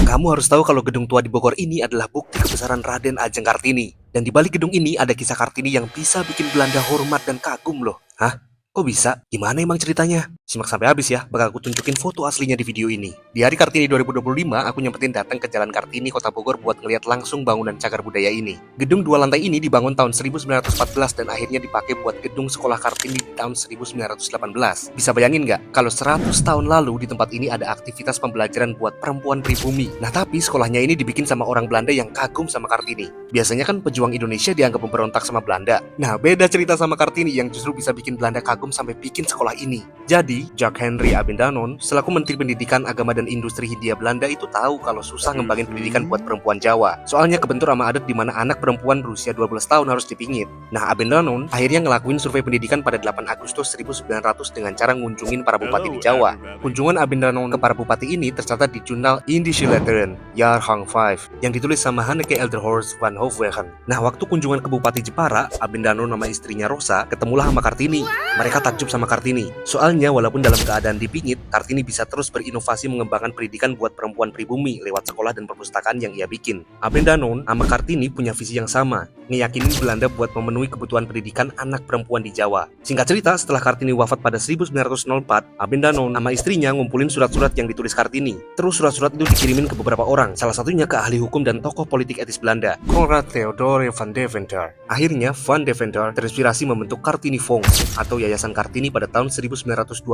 Kamu harus tahu kalau gedung tua di Bogor ini adalah bukti kebesaran Raden Ajeng Kartini. Dan di balik gedung ini ada kisah Kartini yang bisa bikin Belanda hormat dan kagum loh. Hah? Kok bisa? Gimana emang ceritanya? Simak sampai habis ya, bakal aku tunjukin foto aslinya di video ini. Di hari Kartini 2025, aku nyempetin datang ke Jalan Kartini, Kota Bogor buat ngeliat langsung bangunan cagar budaya ini. Gedung 2 lantai ini dibangun tahun 1914 dan akhirnya dipakai buat gedung sekolah Kartini di tahun 1918. Bisa bayangin nggak? Kalau 100 tahun lalu di tempat ini ada aktivitas pembelajaran buat perempuan pribumi. Nah tapi sekolahnya ini dibikin sama orang Belanda yang kagum sama Kartini. Biasanya kan pejuang Indonesia dianggap memberontak sama Belanda. Nah beda cerita sama Kartini yang justru bisa bikin Belanda kagum sampai bikin sekolah ini. Jadi, Jack Henry Abendanon, selaku Menteri Pendidikan, Agama dan Industri Hindia Belanda itu tahu kalau susah ngembangin pendidikan buat perempuan Jawa. Soalnya kebentur sama adat di mana anak perempuan berusia 12 tahun harus dipingit. Nah, Abendanon akhirnya ngelakuin survei pendidikan pada 8 Agustus 1900 dengan cara ngunjungin para bupati di Jawa. Kunjungan Abendanon ke para bupati ini tercatat di jurnal Indische Letteren, Jaar Hang 5, yang ditulis sama Hanneke Elderhorst van Hofwegen. Nah, waktu kunjungan ke Bupati Jepara, Abendanon sama istrinya Rosa ketemulah sama Kartini. Mereka takjub sama Kartini. Soalnya walaupun dalam keadaan dipingit, Kartini bisa terus berinovasi mengembangkan pendidikan buat perempuan pribumi lewat sekolah dan perpustakaan yang ia bikin. Abendanon sama Kartini punya visi yang sama, ngeyakinin Belanda buat memenuhi kebutuhan pendidikan anak perempuan di Jawa. Singkat cerita, setelah Kartini wafat pada 1904, Abendanon sama istrinya ngumpulin surat-surat yang ditulis Kartini. Terus surat-surat itu dikirimin ke beberapa orang, salah satunya ke ahli hukum dan tokoh politik etis Belanda, Konrad Theodore van Deventer. Akhirnya, Van Deventer terinspirasi membentuk Kartini Fonds atau Yayasan Kartini pada tahun 1912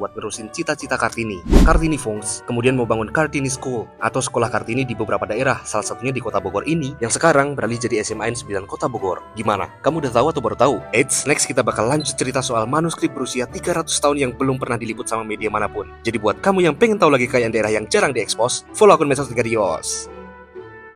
buat nerusin cita-cita Kartini. Kartini Fonds kemudian mau bangun Kartini School atau sekolah Kartini di beberapa daerah, salah satunya di Kota Bogor ini yang sekarang beralih jadi SMA N 9 Kota Bogor. Gimana? Kamu udah tahu atau baru tahu? Eits, next kita bakal lanjut cerita soal manuskrip berusia 300 tahun yang belum pernah diliput sama media manapun. Jadi buat kamu yang pengen tahu lagi kekayaan daerah yang jarang diekspos, follow akun Medsos Negarios.